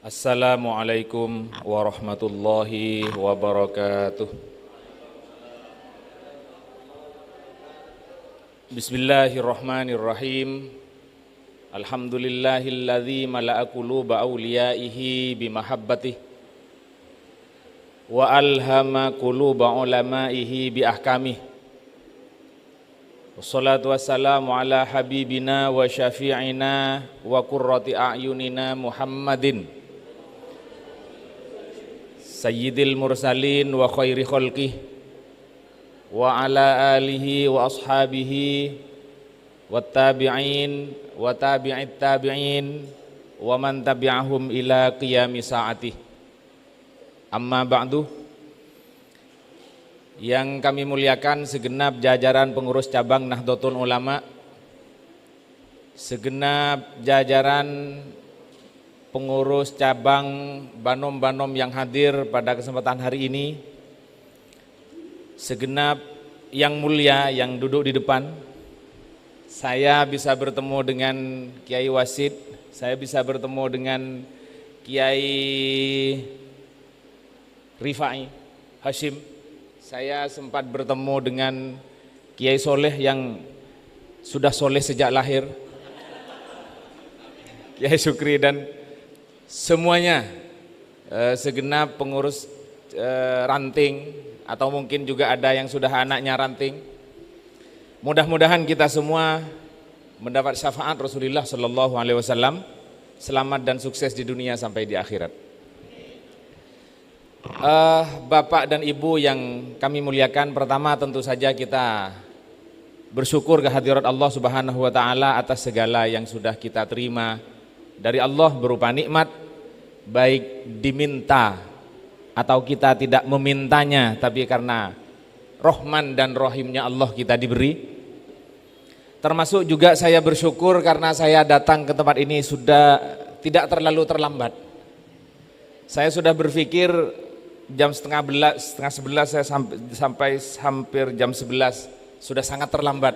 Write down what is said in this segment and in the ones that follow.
Assalamualaikum warahmatullahi wabarakatuh. Bismillahirrahmanirrahim. Alhamdulillahilladzi mala'a quluba awliyaihi bimahabbatih wa alhama quluba ulamaihi biahkamih. Wassalatu wassalamu ala habibina wa syafi'ina wa qurrati a'yunina Muhammadin Sayyidil mursalin wa khairi khalqih wa ala alihi wa ashabihi wa tabi'in wa tabi'it tabi'in wa man tabi'ahum ila qiyami sa'atih. Amma ba'du. Yang kami muliakan segenap jajaran pengurus cabang Nahdlatul Ulama, segenap jajaran pengurus cabang Banom-Banom yang hadir pada kesempatan hari ini, segenap yang mulia yang duduk di depan. Saya bisa bertemu dengan Kiai Wasid, saya bisa bertemu dengan Kiai Rifai Hashim, saya sempat bertemu dengan Kiai Soleh yang sudah soleh sejak lahir, Kiai Syukri, dan semuanya segenap pengurus ranting, atau mungkin juga ada yang sudah anaknya ranting. Mudah-mudahan kita semua mendapat syafaat Rasulullah Sallallahu Alaihi Wasallam, selamat dan sukses di dunia sampai di akhirat. Bapak dan Ibu yang kami muliakan, pertama tentu saja kita bersyukur kehadirat Allah Subhanahu Wa Taala atas segala yang sudah kita terima dari Allah berupa nikmat, baik diminta atau kita tidak memintanya, tapi karena Rahman dan Rahimnya Allah kita diberi. Termasuk juga saya bersyukur karena saya datang ke tempat ini sudah tidak terlalu terlambat. Saya sudah berpikir jam setengah 11 saya sampai hampir jam 11 sudah sangat terlambat.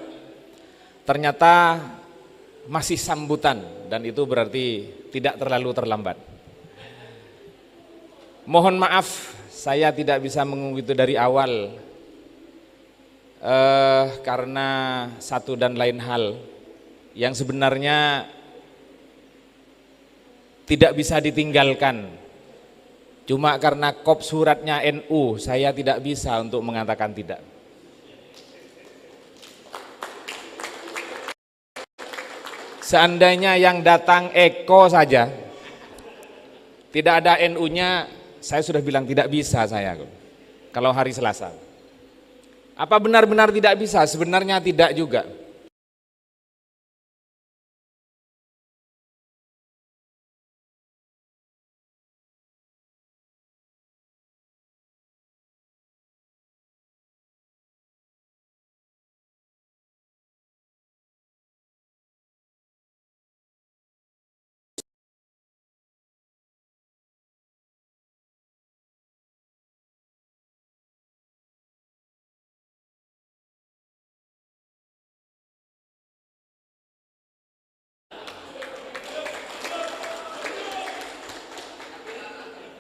Ternyata masih sambutan, dan itu berarti tidak terlalu terlambat. Mohon maaf saya tidak bisa menunggu itu dari awal karena satu dan lain hal yang sebenarnya tidak bisa ditinggalkan. Cuma karena kop suratnya NU saya tidak bisa untuk mengatakan tidak. Seandainya yang datang Eko saja, tidak ada NU-nya, saya sudah bilang tidak bisa saya kalau hari Selasa. Apa benar-benar tidak bisa? Sebenarnya tidak juga.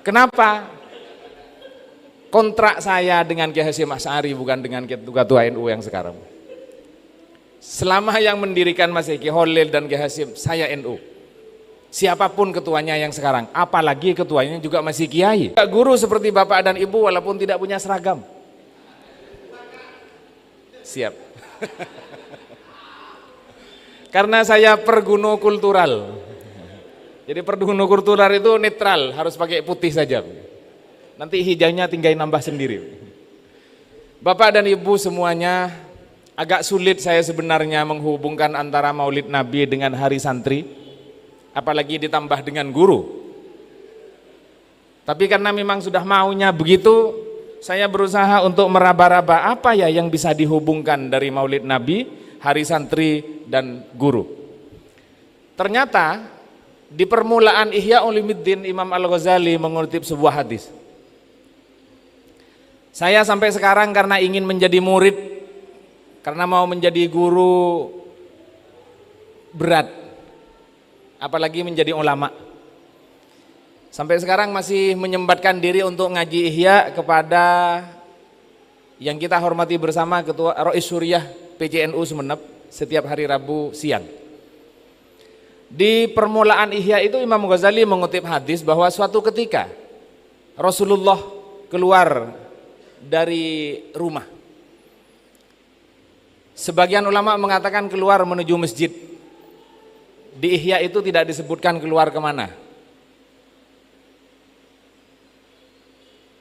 Kenapa? Kontrak saya dengan Kiai Hasyim Asy'ari bukan dengan ketua NU yang sekarang. Selama yang mendirikan Mas Eki Holil dan Kiai Hasyim, saya NU. Siapapun ketuanya yang sekarang, apalagi ketuanya juga masih kiai. Guru seperti bapak dan ibu walaupun tidak punya seragam. Siap. Karena saya perguno kultural. Jadi perguno kultural itu netral, harus pakai putih saja. Nanti hijaunya tinggal nambah sendiri. Bapak dan Ibu semuanya, agak sulit saya sebenarnya menghubungkan antara Maulid Nabi dengan Hari Santri, apalagi ditambah dengan guru. Tapi karena memang sudah maunya begitu, saya berusaha untuk meraba-raba apa ya yang bisa dihubungkan dari Maulid Nabi, Hari Santri, dan guru. Ternyata di permulaan Ihya Ulumuddin Imam Al-Ghazali mengutip sebuah hadis. Saya sampai sekarang karena ingin menjadi murid, karena mau menjadi guru berat, apalagi menjadi ulama. Sampai sekarang masih menyempatkan diri untuk ngaji ihya kepada yang kita hormati bersama Ketua Rois Suriah PCNU Sumeneb setiap hari Rabu siang. Di permulaan ihya itu Imam Ghazali mengutip hadis bahwa suatu ketika Rasulullah keluar dari rumah. Sebagian ulama mengatakan keluar menuju masjid. Di ihya itu tidak disebutkan keluar kemana.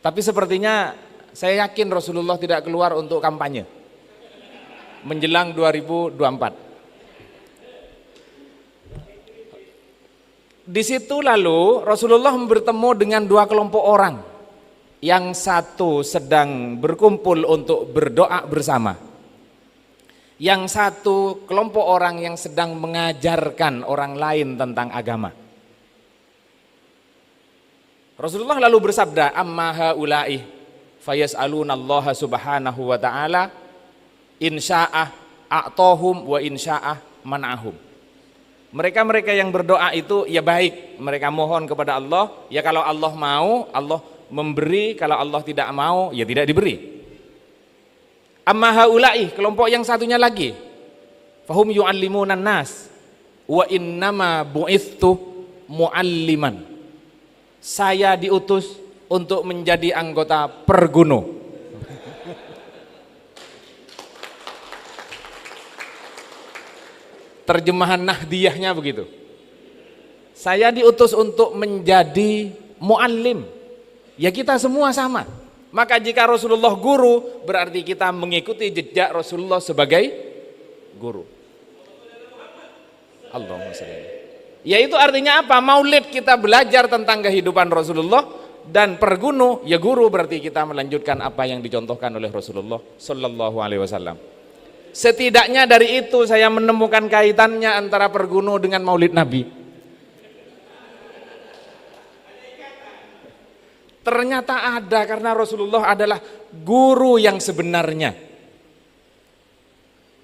Tapi sepertinya saya yakin Rasulullah tidak keluar untuk kampanye menjelang 2024. Di situ lalu Rasulullah bertemu dengan dua kelompok orang. Yang satu sedang berkumpul untuk berdoa bersama. Yang satu kelompok orang yang sedang mengajarkan orang lain tentang agama. Rasulullah lalu bersabda, amma haula'i fayas'alunallaha subhanahu wa ta'ala insya'ah a'tohum wa insya'ah man'ahum. Mereka-mereka yang berdoa itu ya baik, mereka mohon kepada Allah, ya kalau Allah mau Allah memberi, kalau Allah tidak mau ya tidak diberi. Amma haula'i, kelompok yang satunya lagi, fahum yu'allimunan nas wa innama bu'ithtu mu'alliman. Saya diutus untuk menjadi anggota Perguno. Terjemahan Nahdiyahnya begitu. Saya diutus untuk menjadi muallim. Ya kita semua sama. Maka jika Rasulullah guru, berarti kita mengikuti jejak Rasulullah sebagai guru. Allahumma shalli. Yaitu artinya apa? Maulid kita belajar tentang kehidupan Rasulullah, dan Perguno ya guru, berarti kita melanjutkan apa yang dicontohkan oleh Rasulullah Sallallahu Alaihi Wasallam. Setidaknya dari itu saya menemukan kaitannya antara Perguno dengan Maulid Nabi. Ternyata ada, karena Rasulullah adalah guru yang sebenarnya.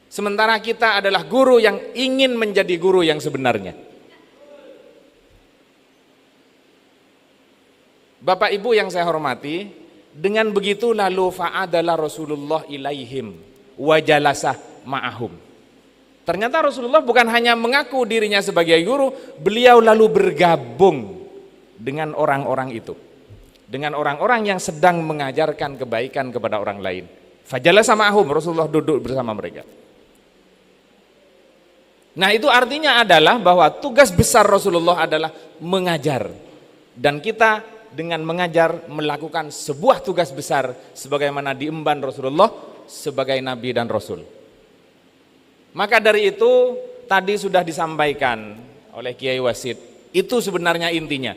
Sementara kita adalah guru yang ingin menjadi guru yang sebenarnya. Bapak Ibu yang saya hormati, dengan begitu lalu fa'adalah Rasulullah ilaihim wa jalasah ma'ahum. Ternyata Rasulullah bukan hanya mengaku dirinya sebagai guru, beliau lalu bergabung dengan orang-orang itu. Dengan orang-orang yang sedang mengajarkan kebaikan kepada orang lain. Fajalasa ma'ahum, Rasulullah duduk bersama mereka. Nah, itu artinya adalah bahwa tugas besar Rasulullah adalah mengajar. Dan kita dengan mengajar melakukan sebuah tugas besar sebagaimana diemban Rasulullah sebagai Nabi dan Rasul. Maka dari itu tadi sudah disampaikan oleh Kiai Wasid, itu sebenarnya intinya.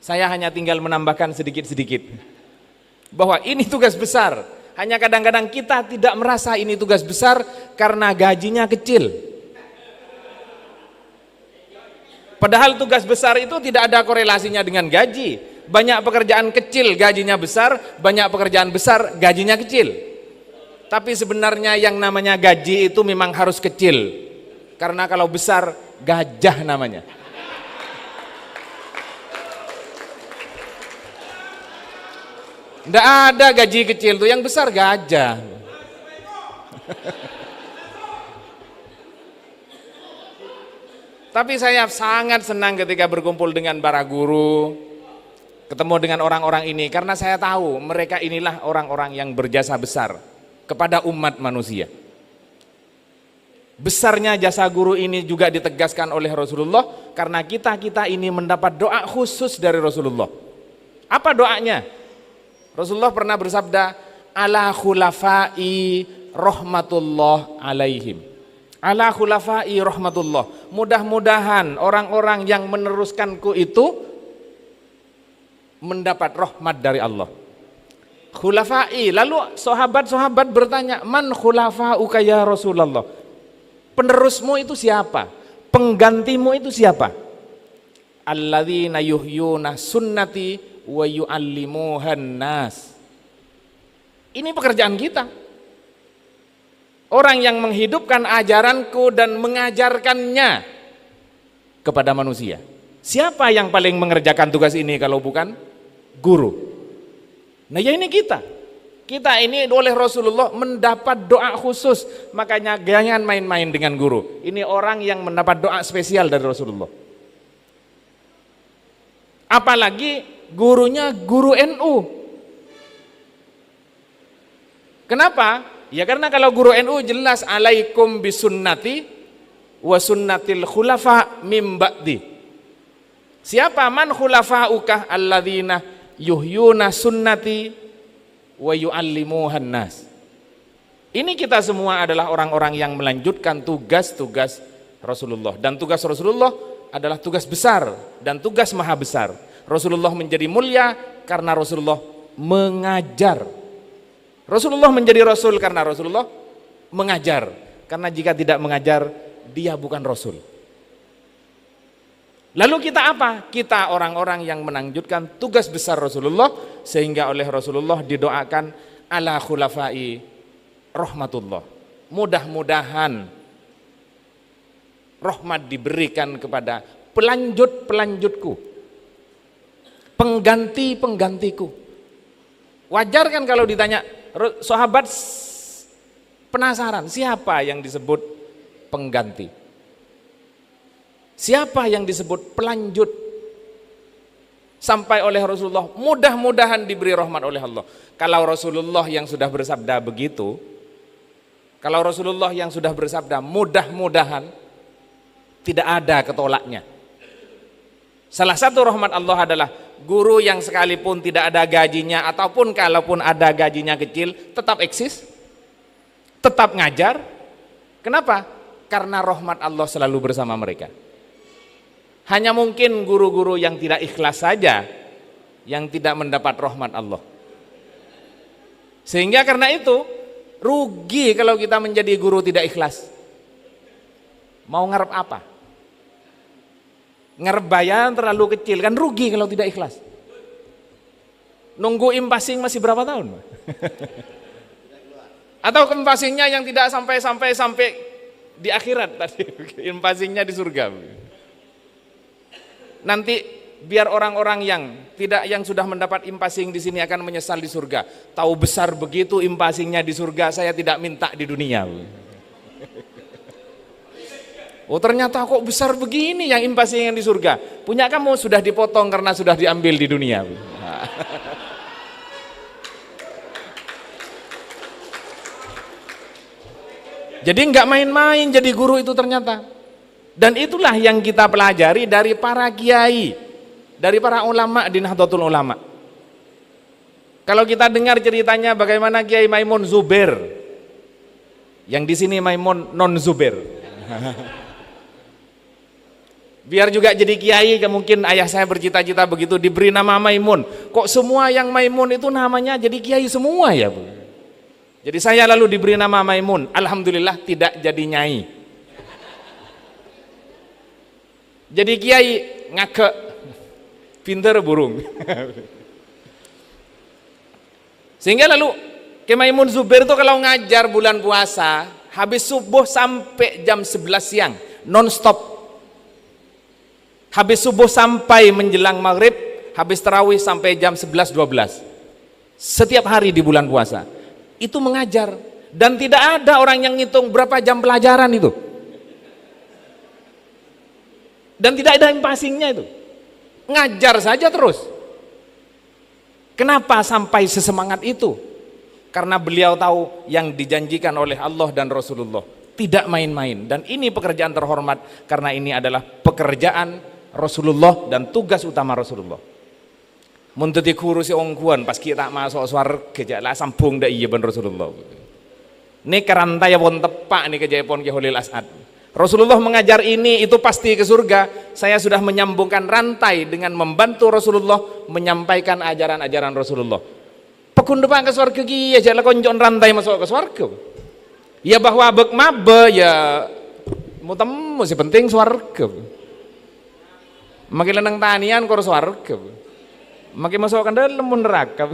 Saya hanya tinggal menambahkan sedikit-sedikit bahwa ini tugas besar. Hanya kadang-kadang kita tidak merasa ini tugas besar karena gajinya kecil. Padahal tugas besar itu tidak ada korelasinya dengan gaji. Banyak pekerjaan kecil gajinya besar, banyak pekerjaan besar gajinya kecil. Tapi sebenarnya yang namanya gaji itu memang harus kecil. Karena kalau besar gajah namanya. Tidak ada gaji kecil tuh, yang besar gajah. Tapi saya sangat senang ketika berkumpul dengan para guru, ketemu dengan orang-orang ini, karena saya tahu mereka inilah orang-orang yang berjasa besar kepada umat manusia. Besarnya jasa guru ini juga ditegaskan oleh Rasulullah karena kita ini mendapat doa khusus dari Rasulullah. Apa doanya? Rasulullah pernah bersabda, ala khulafai rahmatullah alaihim. Ala khulafai rahmatullah. Mudah-mudahan orang-orang yang meneruskanku itu mendapat rahmat dari Allah. Khulafai. Lalu sahabat-sahabat bertanya, man khulafauka ya Rasulullah? Penerusmu itu siapa? Penggantimu itu siapa? Alladzina yuhyuna sunnati wa yu'allimuhan nas. Ini pekerjaan kita. Orang yang menghidupkan ajaranku dan mengajarkannya kepada manusia. Siapa yang paling mengerjakan tugas ini kalau bukan guru? Nah ya ini kita ini oleh Rasulullah mendapat doa khusus, makanya jangan main-main dengan guru. Ini orang yang mendapat doa spesial dari Rasulullah. Apalagi gurunya guru NU. Kenapa? Ya karena kalau guru NU jelas alaikum bisunnati wa sunnatil khulafa mim ba'di. Siapa man khulafa'ukah alladzina yuhyuna sunnati wa yu'allimuhan nas. Ini kita semua adalah orang-orang yang melanjutkan tugas-tugas Rasulullah, dan tugas Rasulullah adalah tugas besar dan tugas maha besar. Rasulullah menjadi mulia karena Rasulullah mengajar. Rasulullah menjadi Rasul karena Rasulullah mengajar. Karena jika tidak mengajar, dia bukan Rasul. Lalu kita apa? Kita orang-orang yang melanjutkan tugas besar Rasulullah, sehingga oleh Rasulullah didoakan ala khulafai rahmatullah. Mudah-mudahan rahmat diberikan kepada pelanjut-pelanjutku, pengganti-penggantiku. Wajar kan kalau ditanya, sahabat penasaran siapa yang disebut pengganti? Siapa yang disebut pelanjut? Sampai oleh Rasulullah, mudah-mudahan diberi rahmat oleh Allah. Kalau Rasulullah yang sudah bersabda begitu, kalau Rasulullah yang sudah bersabda mudah-mudahan, tidak ada ketolaknya. Salah satu rahmat Allah adalah guru yang sekalipun tidak ada gajinya, ataupun kalaupun ada gajinya kecil, tetap eksis, tetap ngajar. Kenapa? Karena rahmat Allah selalu bersama mereka. Hanya mungkin guru-guru yang tidak ikhlas saja yang tidak mendapat rahmat Allah. Sehingga karena itu rugi kalau kita menjadi guru tidak ikhlas. Mau ngarep apa? Ngarep bayaran terlalu kecil, kan rugi kalau tidak ikhlas. Nunggu impasing masih berapa tahun? Atau impasingnya yang tidak sampai di akhirat tadi, impasingnya di surga. Nanti biar orang-orang yang sudah mendapat impasing di sini akan menyesal di surga. Tahu besar begitu impasingnya di surga, saya tidak minta di dunia. Oh ternyata kok besar begini yang impasing yang di surga. Punya kamu sudah dipotong karena sudah diambil di dunia. Jadi nggak main-main jadi guru itu ternyata. Dan itulah yang kita pelajari dari para kiai, dari para ulama di Nahdlatul Ulama. Kalau kita dengar ceritanya bagaimana Kiai Maimun Zubair, yang di sini Maimun non Zubair. Biar juga jadi kiai, mungkin ayah saya bercita-cita begitu, diberi nama Maimun. Kok semua yang Maimun itu namanya jadi kiai semua ya, Bu? Jadi saya lalu diberi nama Maimun. Alhamdulillah tidak jadi nyai. Jadi kiai ngake, pinter burung. Sehingga lalu Kiai Maimun Zubair itu kalau ngajar bulan puasa, habis subuh sampai jam 11 siang, non stop. Habis subuh sampai menjelang maghrib, habis tarawih sampai jam 11-12. Setiap hari di bulan puasa. Itu mengajar. Dan tidak ada orang yang ngitung berapa jam pelajaran itu. Dan tidak ada impasingnya itu. Ngajar saja terus. Kenapa sampai sesemangat itu? Karena beliau tahu yang dijanjikan oleh Allah dan Rasulullah. Tidak main-main. Dan ini pekerjaan terhormat. Karena ini adalah pekerjaan Rasulullah dan tugas utama Rasulullah. Muntati kurusi ongkuan pas kita masuk swarga jala sambung dak iya ben Rasulullah. Ini kerantai pun tepak nih kejayapun Ki Holil As'ad. Rasulullah mengajar ini itu pasti ke surga. Saya sudah menyambungkan rantai dengan membantu Rasulullah menyampaikan ajaran-ajaran Rasulullah. Pekun depan ke surga ki ya jala konjon rantai masuk ke surga. Ya bahwa bek mabe ya mutemu sih penting surga. Makin lenang tanian kor surga. Makin masuk ke dalam neraka.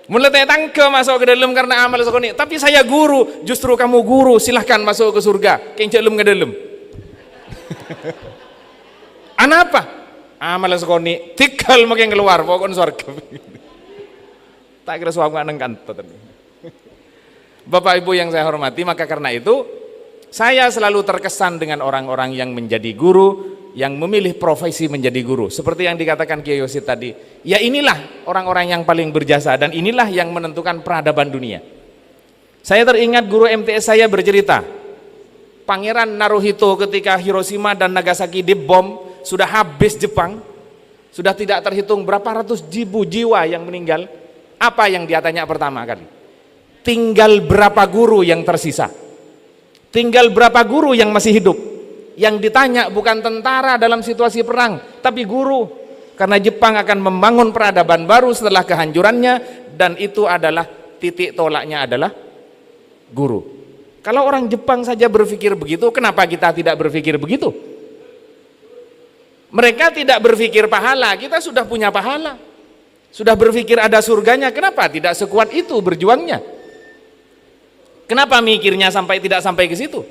Mulai tangke masuk ke dalam karena amal sekoni. Tapi saya guru, justru kamu guru, silahkan masuk ke surga. Kencak dalam ke dalam. Anapa? Malah sekoni tikal makin keluar pokoknya surga. Tak kira suami nang kantor. Bapak Ibu yang saya hormati, maka karena itu saya selalu terkesan dengan orang-orang yang menjadi guru, yang memilih profesi menjadi guru. Seperti yang dikatakan Kiai Yosid tadi, ya inilah orang-orang yang paling berjasa dan inilah yang menentukan peradaban dunia. Saya teringat guru MTS saya bercerita, Pangeran Naruhito ketika Hiroshima dan Nagasaki dibom, sudah habis Jepang, sudah tidak terhitung berapa ratus ribu jiwa yang meninggal. Apa yang dia tanya pertama kali? Tinggal berapa guru yang tersisa? Tinggal berapa guru yang masih hidup? Yang ditanya bukan tentara dalam situasi perang, tapi guru. Karena Jepang akan membangun peradaban baru setelah kehancurannya, dan itu adalah titik tolaknya adalah guru. Kalau orang Jepang saja berpikir begitu, kenapa kita tidak berpikir begitu? Mereka tidak berpikir pahala, kita sudah punya pahala. Sudah berpikir ada surganya, kenapa tidak sekuat itu berjuangnya? Kenapa mikirnya tidak sampai ke situ?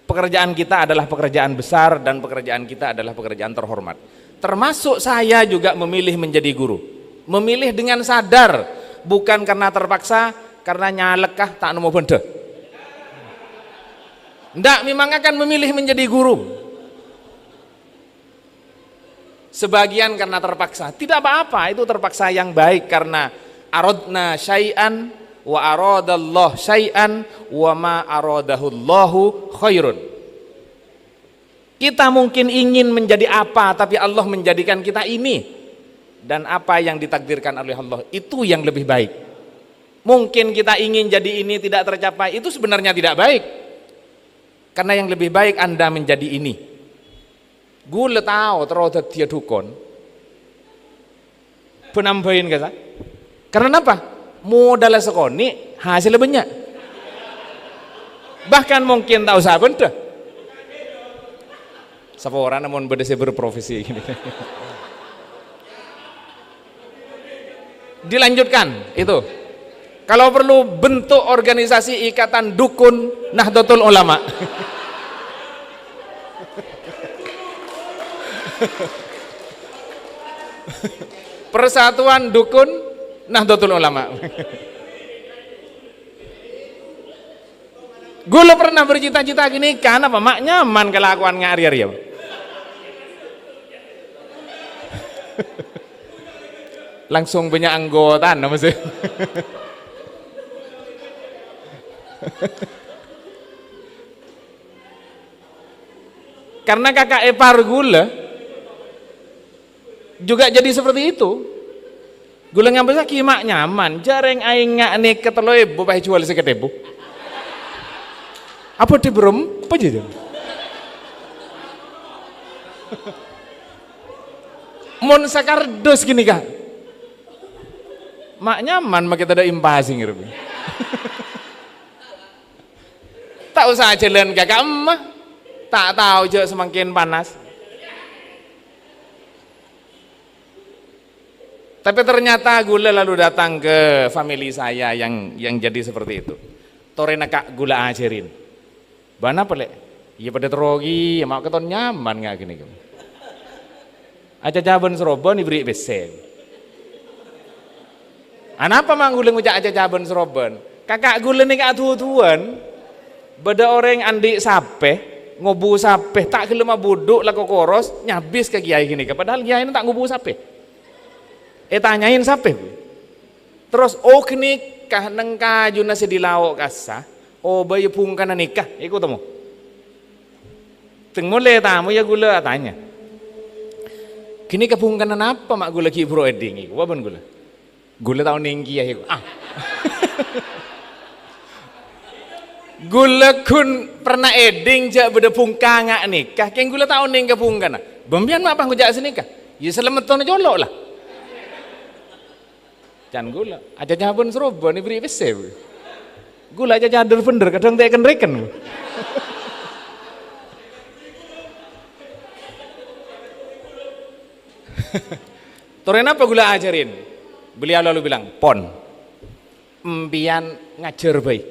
Pekerjaan kita adalah pekerjaan besar dan pekerjaan kita adalah pekerjaan terhormat. Termasuk saya juga memilih menjadi guru. Memilih dengan sadar, bukan karena terpaksa, karena nyalekah tak nemu benda. Ndak, memang akan memilih menjadi guru. Sebagian karena terpaksa, tidak apa-apa, itu terpaksa yang baik, karena aradna syai'an wa aradallah syai'an wa ma aradahullahu khairun. Kita mungkin ingin menjadi apa, tapi Allah menjadikan kita ini, dan apa yang ditakdirkan oleh Allah itu yang lebih baik. Mungkin kita ingin jadi ini tidak tercapai, itu sebenarnya tidak baik, karena yang lebih baik Anda menjadi ini. Gula tahu terus dia dukun penambahin kata, karena apa? Modal sekoni hasil banyak, bahkan mungkin tahu saben dah sapa orang namun beda berprofesi gini. Dilanjutkan itu, kalau perlu bentuk organisasi ikatan dukun Nahdlatul Ulama. Persatuan Dukun Nahdlatul Ulama. Gula pernah bercita-cita gini kan apa mak nyaman kelakuan ngariar ya. Langsung punya anggota nama sih. Karena kakak ipar gula juga jadi seperti itu. Gula ngambil lagi mak nyaman, jarang aing ngak nih keteloy bu pakai jual seketebu. Apa di berem? Apa jadi? Mon sakardos gini kak. Mak nyaman mak kita ada impasing gitu. Tak usah jalan kakak emah, tak tahu je semakin panas. Tapi ternyata gula lalu datang ke family saya yang jadi seperti itu. Torena kak gula ajarin. Bana pelek. Iya pada terogi, mak keton nyaman nggak gini kamu. Aja jaban serobon diberi besen. Anapa mang gula ngucak aja jaban serobon? Kakak gula nih kak tuan. Bada orang andi sape, ngobu sape, tak kelema buduk lah kokoros, nyabis ke kiai gini. Padahal kiai ini tak ngobu sape. Tanyain sape. Terus kini kah neng kaju nasi dilauk kasa. Bayu pungkana nikah, ikut temu. Teng mulai tamu ya gula tanya. Kini kepungkana apa mak gula ki bro eding? Waban gula. Gula tahun ninggi ya iku. Gula kun pernah eding jak beda pungkanga nikah. Keng gula tahun ning kepungkana. Bambian mak pang jak senikah. Ya selametone jolok lah. Can gula, aja jabon serobon ini beri bese. Gula aja jadul bener, kadang tak reken. Toren apa gula ajarin? Beliau lalu bilang, pon, empian ngajar baik.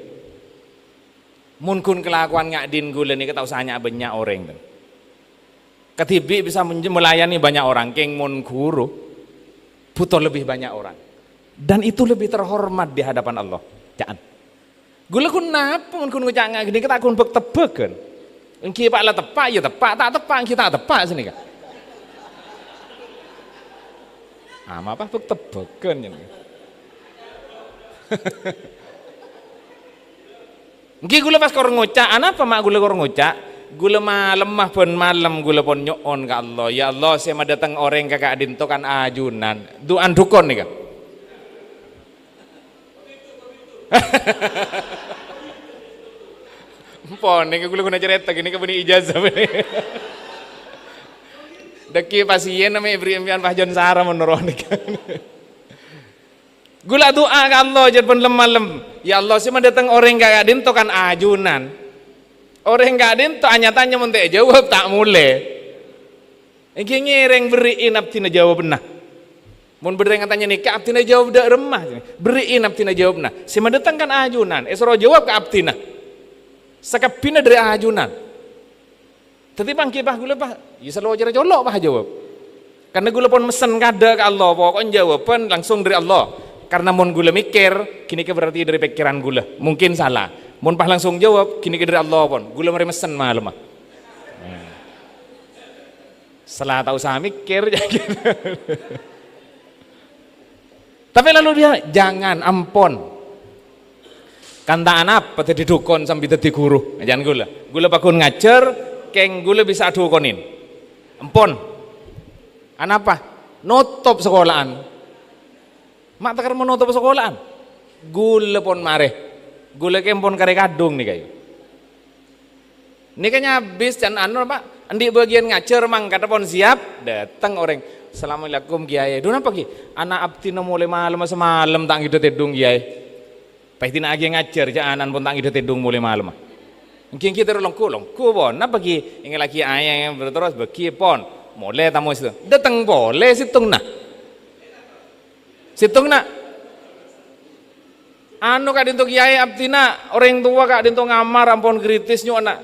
Mun kun kelakuan ngak din gula ni ketau sanya banyak orang. Ketibi bisa melayani banyak orang, keng mun guru butuh lebih banyak orang. Dan itu lebih terhormat di hadapan Allah. Jangan. Gula kun napa mun kun ngocak gini kita kun bek tebeken. Engki pak lah tepak ya tepak, tak tepak kita tepak sini kan. Apa bek tebeken yang. Engki gula pas kor ngocak, apa mak gula kor ngocak? Gula lemah pun malam gula pun nyoon ke Allah. Ya Allah saya datang orang kakak adin to kan ajunan. Duan dukun nih kan. Pon nih gula guna cerita gini ke bini ijazah ini. Deki pasien namanya Ibri Impian Fahjon Sara menurut nih kan. Gula doa ke Allah jadi pun lemah. Ya Allah saya datang orang kakak adin to kan ajunan. Orang gak ada itu hanya tanya mentek jawab tak mulai. Iki ngereng beriin abtina jawab nah. Mun bereng tanya nikah abtina jawab dak remah. Beriin abtina jawab nah. Sima datang kan ajunan. Esro jawab ke abtina. Sakapina dari ajunan. Tadi bangki bah gula bah. Ya selalu ajar jolok bah jawab. Karena gula pun mesen kada ke Allah. Pokoknya jawaban langsung dari Allah. Karena mun gula mikir, kini ke berarti dari pikiran gula. Mungkin salah. Mun pas langsung jawab, kini dari Allah pun. Gula mari mesen malam. Setelah tahu saya mikir. Tapi lalu dia jangan ampon. Kantaan apa tadi dukun sampai tadi guru. Jangan gula. Gula pakun ngajar, keng gula bisa dukunin. Ampon. Anapa? Nutup sekolahan. Mak takar menutup sekolahan. Gula pun mareh. Gula kempon kare kadung nih kayu. Ini kayaknya habis dan anu Pak, andi bagian ngajar mang kata pon siap, datang orang. Assalamualaikum Kiai. Duna apa Ki? Anak abtina mulai malam semalam tak gitu tedung Kiai. Pahtina agi ngajar jangan pun tak gitu tedung mulai malam. Mungkin kita longku pon. Napa Ki? Ingat lagi ayah yang berterus bagi pon. Mulai tamu situ. Datang boleh situng nak. Situng nak. Anu kak dinto kiai abtina orang tua kak dinto ngamar ampun kritis nyu anak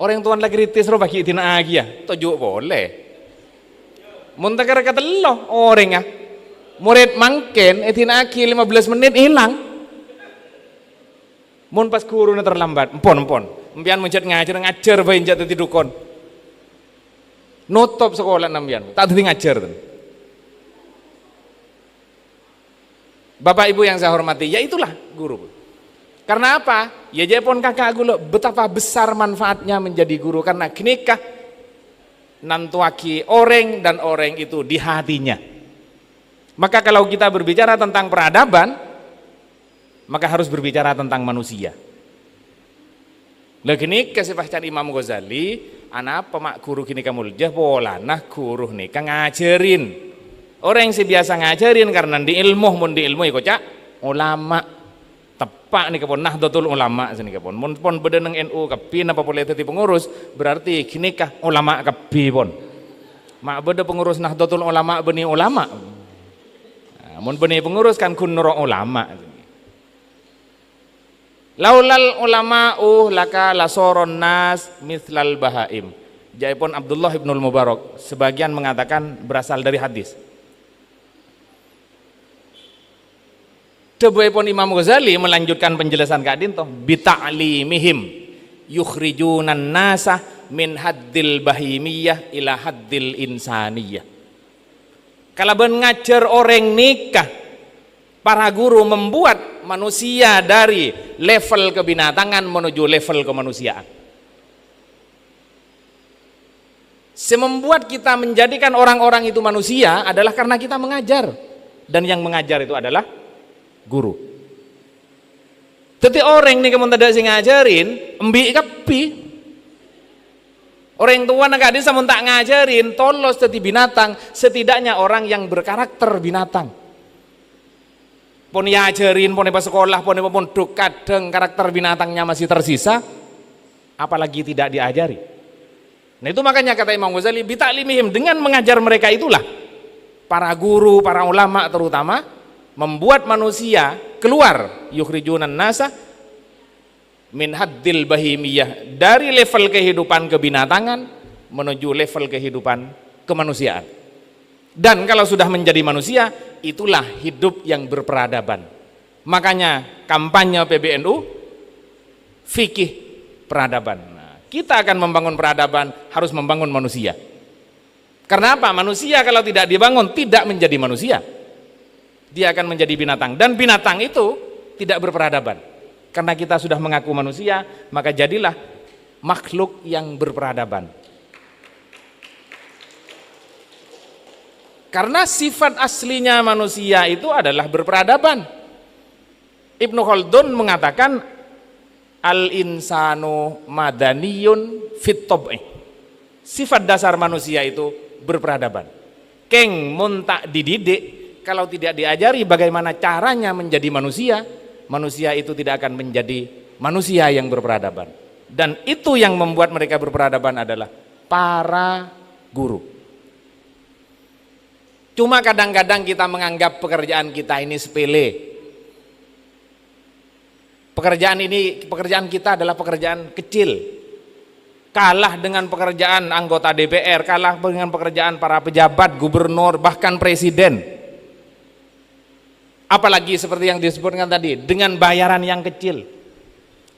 orang tua lagi kritis roh bagi tina agi ya tojuk boleh muntakar kata lo orang ya murid mangken tina agi 15 menit hilang mun pas guru terlambat empon empian mencet ngajar bayi jatuh di dukun nutup sekolah nampian tak tadi ngajar tuh. Bapak Ibu yang saya hormati, ya itulah guru. Karena apa? Ya japon kakak gula betapa besar manfaatnya menjadi guru karena kenikah nantuaki orang dan orang itu di hatinya. Maka kalau kita berbicara tentang peradaban, maka harus berbicara tentang manusia. Lah kini kesepakatan Imam Ghazali, anak pemak guru kini kamu jah pola nah guru nih kang ngajarin. Orang yang biasa ngajarin karena di ilmu ikut cak ulama tepak nih kepon Nahdlatul Ulama sini kepon mun pon bedeneng NU kepi apa boleh tadi pengurus berarti kini kah ulama kepi pon mak beda pengurus Nahdlatul Ulama beni ulama mun beni pengurus kan kun nurul ulama laulal ulama laka lasoron nas mithlal bahaim jaipun Abdullah ibnul Mubarak sebagian mengatakan berasal dari hadis. Coba Imam Ghazali melanjutkan penjelasan Kak Dinto bita'limihim yukhrijunan nasa min haddil bahimiyah ila haddil insaniyah. Kalau ngajar orang nikah para guru membuat manusia dari level kebinatangan menuju level kemanusiaan. Semembuat kita menjadikan orang-orang itu manusia adalah karena kita mengajar dan yang mengajar itu adalah guru. Jadi orang nih kamu tidak sih ngajarin, embi kapi. Orang tua nak ada sama tak ngajarin, tolos jadi binatang. Setidaknya orang yang berkarakter binatang. Pon ngajarin, pon pas sekolah, pon pondok kadang karakter binatangnya masih tersisa, apalagi tidak diajari. Nah itu makanya kata Imam Ghazali, bita'limihim dengan mengajar mereka itulah para guru, para ulama terutama. Membuat manusia keluar yukhrijunan nasa min haddil bahimiyah dari level kehidupan kebinatangan menuju level kehidupan kemanusiaan. Dan kalau sudah menjadi manusia, itulah hidup yang berperadaban. Makanya kampanye PBNU fikih peradaban. Nah, kita akan membangun peradaban, harus membangun manusia. Karena apa? Manusia kalau tidak dibangun tidak menjadi manusia. Dia akan menjadi binatang, dan binatang itu tidak berperadaban. Karena kita sudah mengaku manusia, maka jadilah makhluk yang berperadaban. Karena sifat aslinya manusia itu adalah berperadaban. Ibnu Khaldun mengatakan al-insanu madaniyun fit tab'i. Sifat dasar manusia itu berperadaban. Keng mun tak dididik, kalau tidak diajari bagaimana caranya menjadi manusia, manusia itu tidak akan menjadi manusia yang berperadaban. Dan itu yang membuat mereka berperadaban adalah para guru. Cuma kadang-kadang kita menganggap pekerjaan kita ini sepele. Pekerjaan kita adalah pekerjaan kecil. Kalah dengan pekerjaan anggota DPR, kalah dengan pekerjaan para pejabat, gubernur, bahkan presiden. Apalagi seperti yang disebutkan tadi, dengan bayaran yang kecil.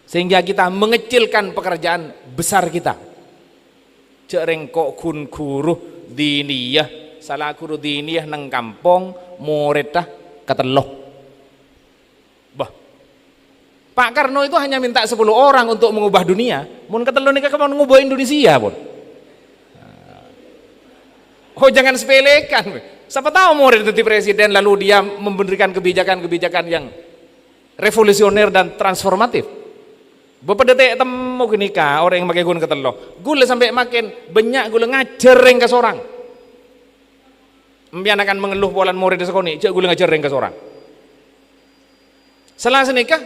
Sehingga kita mengecilkan pekerjaan besar kita. Cereng kok kun kuruh diniyah, salah guru diniyah nang kampung murid dah keteloh. Bah, Pak Karno itu hanya minta 10 orang untuk mengubah dunia, mun keteloh nikah mau mengubah Indonesia pun. Oh, jangan sepelekan. Siapa tahu murid itu presiden lalu dia memberikan kebijakan-kebijakan yang revolusioner dan transformatif. Bapak detik temu nikah orang yang pakai gun keteloh, gula sampai makin banyak gula ngajareng ke seorang. Mbian akan mengeluh polan murid di sekolah ini, cek gula ngajareng ke seorang. Setelah senikah,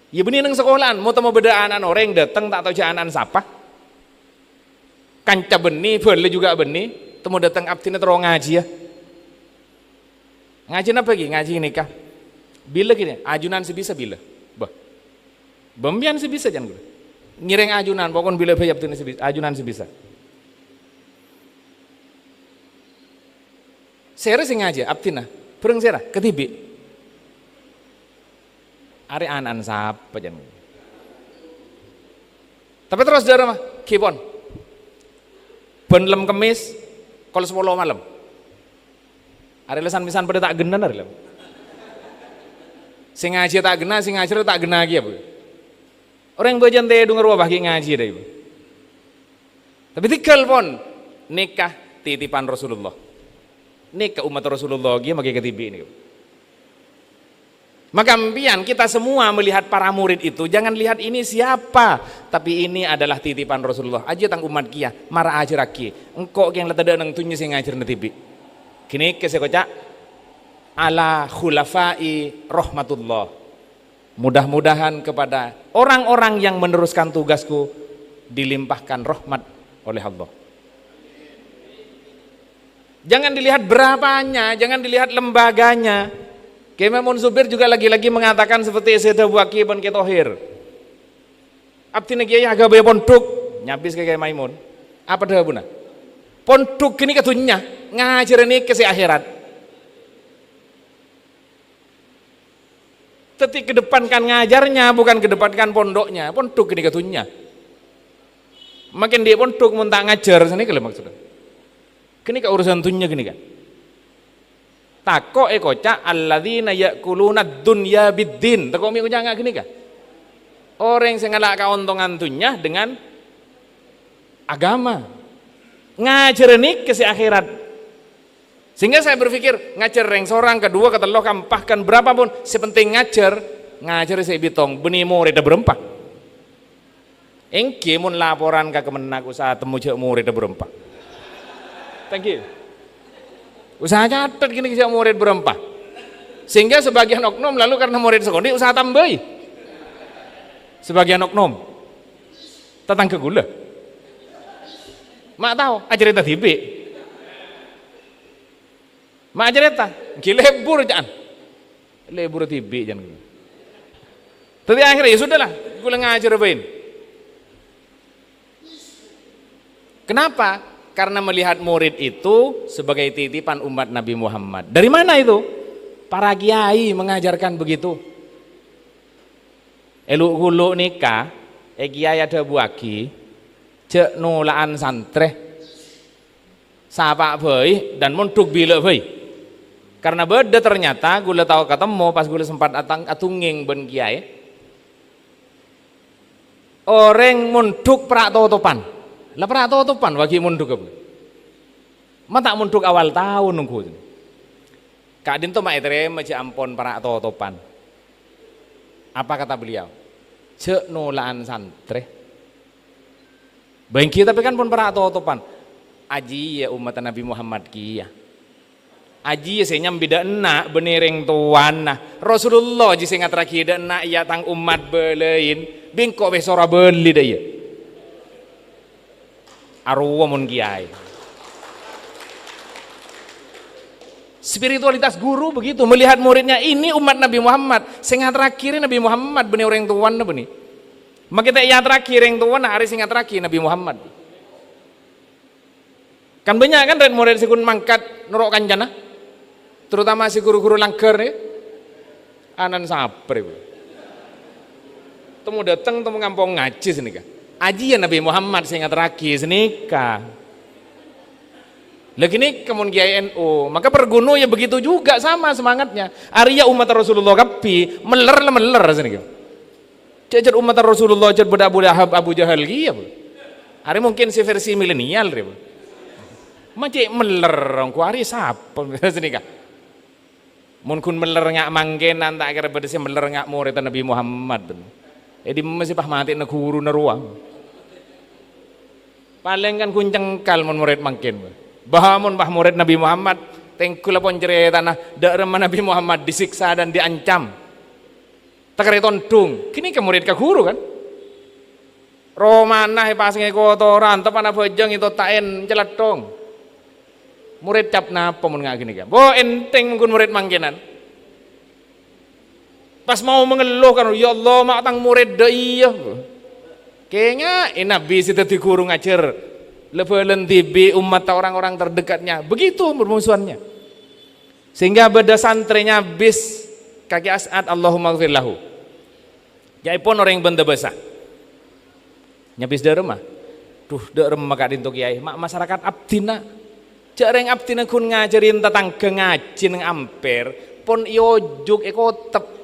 ya benih nang sekolahan, mau temu beda anak orang datang tak tahu cak anak siapa. Kanca benih, boleh juga benih, temu datang abdinya terus ngaji ya. Ngaji apa lagi? Ngaji nikah. Bila gini, ajunan sebisa bila. Bah, bembian sebisa jangan gula. Ngireng ajunan, pokoknya bila bayar abdinya sebisa, ajunan sebisa. Sere sing ngaji abdina, bereng sera ketibi. Are anan sapa jan. Tapi terus darah mah kipon. Ben lem kemis kol 10 malam. Are lesan pisan pada tak genan are lem. Sing ngaji tak gena, sing ngajar tak gena lagi ya, Bu. Orang bojan teh denger wah bagi ngaji deh, Bu. Tapi tikal pon nikah titipan Rasulullah. Nikah umat Rasulullah lagi makai ketibi ini. Maka mpian kita semua melihat para murid itu, jangan lihat ini siapa, tapi ini adalah titipan Rasulullah. Aja tang umat kia, marah aja raki. Engkau yang letada nang tunyi sing ngajar netibi. Kini kesekocak ala khulafai rahmatullah. Mudah-mudahan kepada orang-orang yang meneruskan tugasku dilimpahkan rahmat oleh Allah. Jangan dilihat berapanya, jangan dilihat lembaganya. Kiai Maimun Zubir juga lagi-lagi mengatakan seperti Syed Abu Aki bin Kitohir. Abdi kiai agak bayar pondok, nyabis ke Kiai Maimun. Apa dah buna? Pondok ini ketunya ngajar ini ke akhirat. Tetapi kedepankan ngajarnya, bukan kedepankan pondoknya. Pondok ini ketunya. Makin dia pondok mun tak ngajar sini kalau maksudnya. Kini ke urusan dunia gini kan. Tako kocak alladzina yakuluna dunya biddin. Tako mi kocak gini kan. Orang yang ngalak keuntungan dunia dengan agama. Ngajar nih ke si akhirat. Sehingga saya berpikir ngajar yang seorang, kedua, keteloh, kampahkan berapapun, sepenting ngajar si bitong benih murid berempat. Engke mun laporan ke Kemenak usaha temu cek murid berempat. Thank you. Usaha catat gini cek murid berempat. Sehingga sebagian oknum lalu karena murid sekondi usaha tambahi. Sebagian oknum tetang ke gula. Mak tahu ajarin tadi be. Mak ajarin ta, gilebur jangan. Lebur tibi jangan. Tapi akhirnya ya sudahlah, gula ngajar bain. Kenapa? Karena melihat murid itu sebagai titipan umat Nabi Muhammad. Dari mana itu? Para kiai mengajarkan begitu. Eluk hulu nikah, kiai ada buagi, cek nulaan santre, sapa bayi dan munduk bila bayi. Karena beda ternyata, gula tahu ketemu pas gula sempat atunging ben kiai. Orang munduk perak totopan, lah perak totopan bagi munduk apa? Mata munduk awal tahun nunggu. Kak Din tuh maitre maci ampon perak totopan. Apa kata beliau? Cek nulaan santre. Bengki tapi kan pun perak totopan. Aji ya umat Nabi Muhammad kia. Aji ya saya beda enak benereng tuan nah. Rasulullah ji saya ngatrak ida enak ya tang umat belain. Bingkok besora beli dah ya. Arwah mun kiai. Spiritualitas guru begitu melihat muridnya ini umat Nabi Muhammad. Sing terakhir Nabi Muhammad benih orang tuan na benih. Maka kita ya terakhir yang tuan hari sing terakhir Nabi Muhammad. Kan banyak kan murid sikun mangkat nurok kanjana. Terutama si guru-guru langgar nih. Anan sabar ibu. Temu datang temu ngampung ngaji sini kan. Aji ya Nabi Muhammad sing terakhir senika. Lagi ini kemun Kiai NU, maka pergunu ya begitu juga sama semangatnya. Arya umat Rasulullah kapi meler sini kan. Cacat umat Rasulullah cacat budak-budak Abu Jahal iya. Hari mungkin si versi milenial ribu. Macam meler orang kuari sapa sini kan. Mungkin meler ngak mangkenan tak kira pada si meler ngak murid Nabi Muhammad. Di masih pah mati na guru na ruang. Paling kan kuncengkal mun murid mangkin. Bahamun bah murid Nabi Muhammad tengkul pun cerita nah daerah Nabi Muhammad disiksa dan diancam. Tak tondung. Kini ke murid ke guru kan. Romana pasang kotoran tepan apa jeng itu tain celatong. Murid cap napa mun ngak gini kan. Bo enteng mungkin murid mangkinan. Pas mau mengeluh kan, ya Allah matang murid dah iya. Kayaknya Nabi situ di guru ngajar levelan tibi umat orang-orang terdekatnya. Begitu bermusuhannya. Sehingga beda santrinya bis kaki As'ad Allahumma gfir lahu. Jaipun orang yang benda besar. Nyabis dari rumah. Duh, dari rumah kak dintu kiai. Masyarakat abdina. Jarang abdina kun ngajarin tentang ngaji nang amper. Pun yojuk ekotep.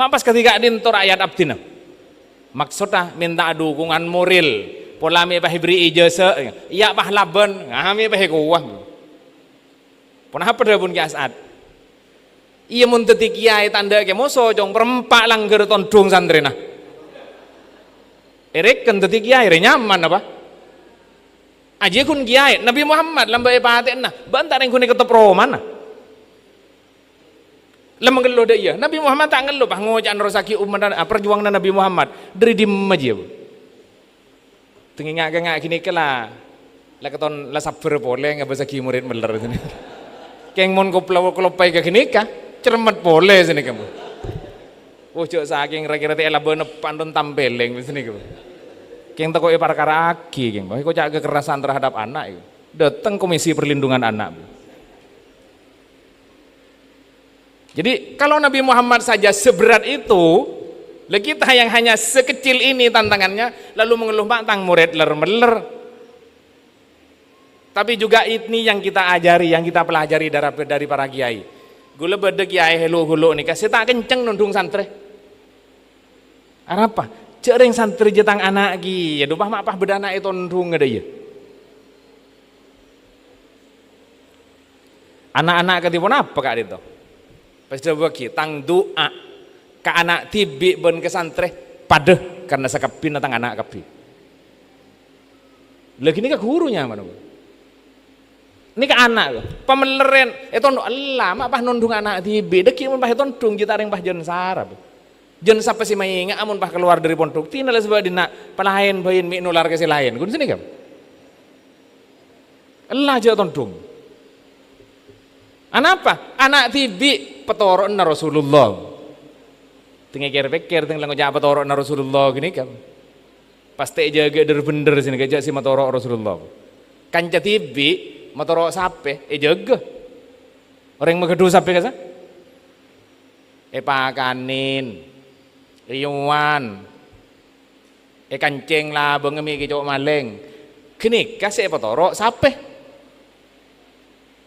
Pas ketika dintu rakyat abdina. Maksudnya minta dukungan moral. Pola mi pah beri ijazah. Iya pah laban. Ngami pah kuah. Pun apa dah pun As'ad. Iya mun teti kiai tanda ke moso jong perempak langgar tondong santrina. Erek kan teti kiai nyaman apa? Aji kun kiai Nabi Muhammad lambai paten nah. Bantar yang kun ketep roman nah. Lemang geluh dah iya. Nabi Muhammad tak ngeluh bah ngojak rosaki umat perjuangan Nabi Muhammad dari dim aja bu. Tengingak gini kela. Lah keton lah sabar boleh nggak bisa murid meler sini. Keng mon koplopai ke gini kah? Cermat boleh sini kamu. Oh cok saking kira-kira ti elabene pantun tampeleng sini kamu. Keng teko perkara aki keng. Kok cak kekerasan terhadap anak itu. Datang Komisi Perlindungan Anak. Bu. Jadi kalau Nabi Muhammad saja seberat itu, kita yang hanya sekecil ini tantangannya, lalu mengeluh tentang murid ler-meler. Tapi juga ini yang kita ajari, yang kita pelajari dari para kiai. Gula beda kiai helu-helu nih, kasih tak kenceng nundung santri. Apa? Cereng santri jetang anak ki, ya dupa mapah beda anak itu nundung ada ya. Anak-anak ketipun apa kak itu? Pas dah bagi tang doa ke anak tibi ben ke santri padeh karena sakapin tang anak kapi. Lagi ini ke gurunya mana? Ini ke anak pameleren itu Allah mak pah nundung anak tibi deki mun pah itu nundung kita ring pah jen sarap. Jen sampai si mainga amun pah keluar dari pondok tina lah sebab dina palahin bayin mi nular ke si lain. Gun sini kam. Allah aja tundung. Anak apa? Anak tibi petoron na Rasulullah. Tinggal pikir tinggal ngejak petoron na Rasulullah gini kan. Pasti jaga bener sini gajah si motorok Rasulullah. Kanca tibi motorok sape jaga. Orang megedu sape kasa? Pakanin, riuan, kancing lah bengemi kicok maling. Kini kasih motorok sape.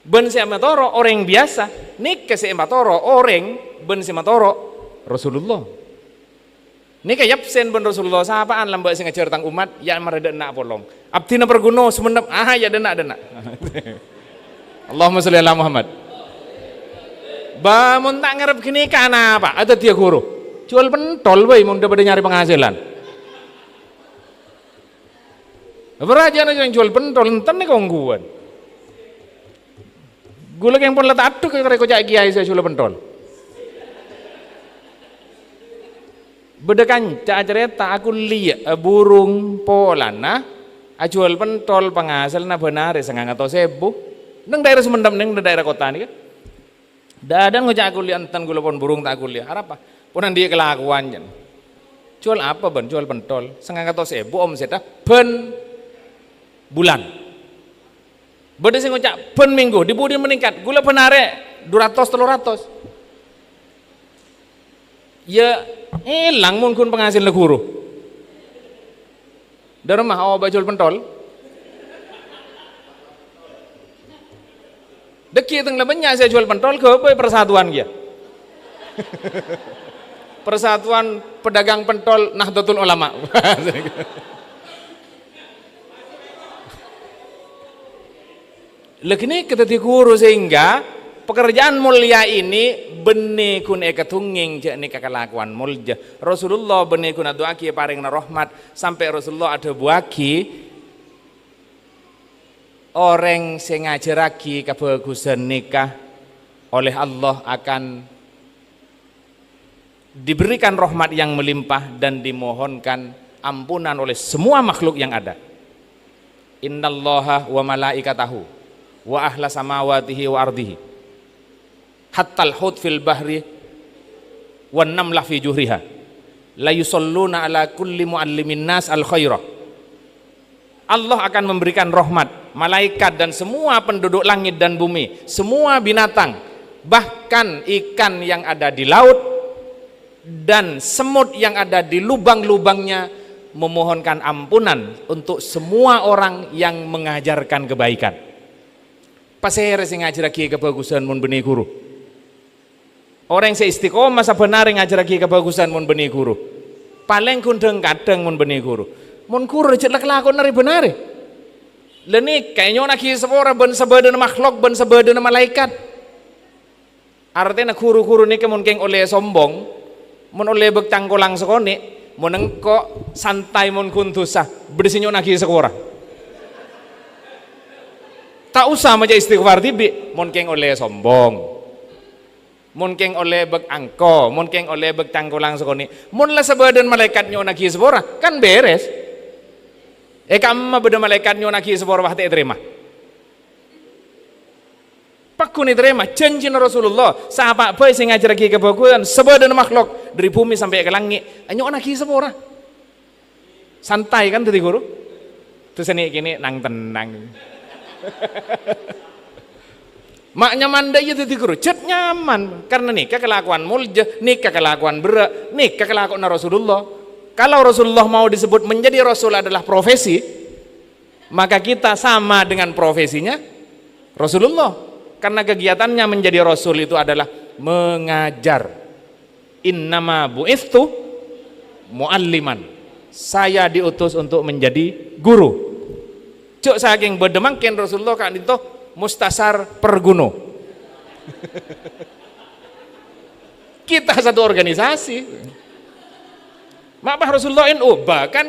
Ben si motorok orang biasa. Nik kasih motorok orang ben si motorok Rasulullah. Ini kayak sen ben Rasulullah sapaan lambak sing ngajar tang umat ya marada nak polong. Abdina perguno semendep ya denak. Allahumma sholli ala Muhammad. Ba mun tak ngarep gini kana apa? Ada dia guru. Jual pentol bae mun daripada nyari penghasilan. Beraja yang jual pentol enten nih kongguan. Gula yang pun letak aduk kare kocak kiai saya jual pentol. Bedekan cak cerita aku lihat burung polana ajual pentol penghasil na benar sengang atau sebu neng daerah Semendam neng daerah kota ni kan dadan ngojak aku lihat enten gula pon burung tak aku lihat apa punan dia kelakuannya jual apa ben jual pentol sengang atau sebu om seta ben bulan beda sing ngojak ben minggu dibudi meningkat gula penare 200-300 ya hilang mun kun penghasil neguru. Dari rumah bajul pentol. Deki teng lebenya saya jual pentol ke persatuan dia. Persatuan pedagang pentol Nahdlatul Ulama. Lekini kita diguru sehingga pekerjaan mulia ini bene kun ekatunging jak ni kakalakuan mulja. Rasulullah bene kun aduaki paring na rahmat sampai Rasulullah ada buaki orang sing ngajaraki kebagusan nikah oleh Allah akan diberikan rahmat yang melimpah dan dimohonkan ampunan oleh semua makhluk yang ada. Innallaha wa malaikatahu wa ahla samawatihi wa ardihi hatta al-hut fil bahri wan namlah fi juhriha la yusalluna ala kulli muallimin nas al khairah. Allah akan memberikan rahmat malaikat dan semua penduduk langit dan bumi, semua binatang, bahkan ikan yang ada di laut dan semut yang ada di lubang-lubangnya memohonkan ampunan untuk semua orang yang mengajarkan kebaikan. Pasir sing ngajarake kebagusan mun benih guru. Orang yang istiqomah sebenarnya ngajarake kebagusan mun benih guru. Paling kundeng kadang mun benih guru. Mun guru jelek lakon nari benare. Leni kayaknya lagi sepora ben sebadan makhluk ben sebadan malaikat. Artinya guru-guru ni mungkin oleh sombong, mun oleh bektang kolang sekone, mun engko santai mun kuntusa bersinyo lagi sekora. Tak usah maja istighfar tibi, mungkin oleh sombong. Mungkin oleh bek angko, mungkin oleh bek tangkulang sekoni. Mun lah sebadan malaikatnya naki sepora, kan beres. Kamma beda malaikatnya naki sepora wahte terima. Pakuni terima janji Rasulullah. Sahabat boy sing ngajar lagi kebagusan sebadan makhluk dari bumi sampai ke langit. Anyo naki sepora. Santai kan tadi guru. Terus ini kini nang tenang. Maknya manda ya tadi guru, cet nyaman karena nikah kelakuan mulja, nikah kelakuan berat, nikah kelakuan Rasulullah. Kalau Rasulullah mau disebut menjadi Rasul adalah profesi, maka kita sama dengan profesinya Rasulullah. Karena kegiatannya menjadi Rasul itu adalah mengajar. Innama bu'istu mualliman. Saya diutus untuk menjadi guru. Cuk saking bedemangkin Rasulullah kan itu mustasar perguno. Kita satu organisasi. Maka Rasulullah NU bahkan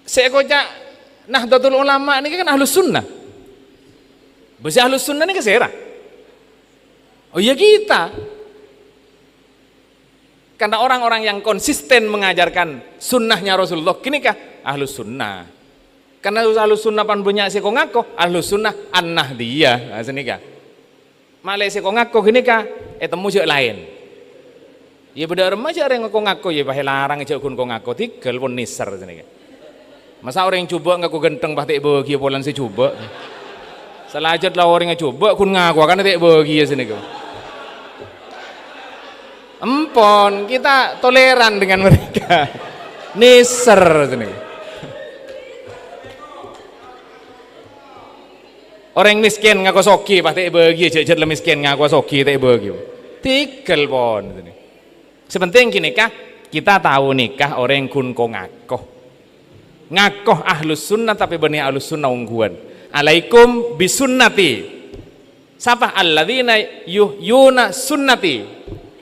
seekocak Nahdlatul Ulama ini kan ahlus sunnah. Besi ahlus sunnah ini kesera. Oh iya kita. Karena orang-orang yang konsisten mengajarkan sunnahnya Rasulullah, kini kah ahlus sunnah. Karena ahlus sunnah pan punya si ngako ahlus sunnah an-nahdiyah senika. Male si ngako kini kah temu je lain. Ya beda remaja orang ngaku-ngaku ya bahaya larang aja kun ngaku tigel pun nisar sini. Masa orang yang coba ngaku genteng bah tak bagi polan si coba. Selajat lah orang yang coba kun ngaku kan tak bagi ya sini. Empon kita toleran dengan mereka. Nisar sini. Orang miskin ngaku soki bah tak bagi jejat lah miskin ngaku soki tak bagi. Tigel pon sini. Sepenting gini kah kita tahu nikah orang kun ko ngakoh ahlus sunnah tapi bani ahlus sunnah ungguan. Alaikum bisunnati. Siapa alladzina yuhyuna sunnati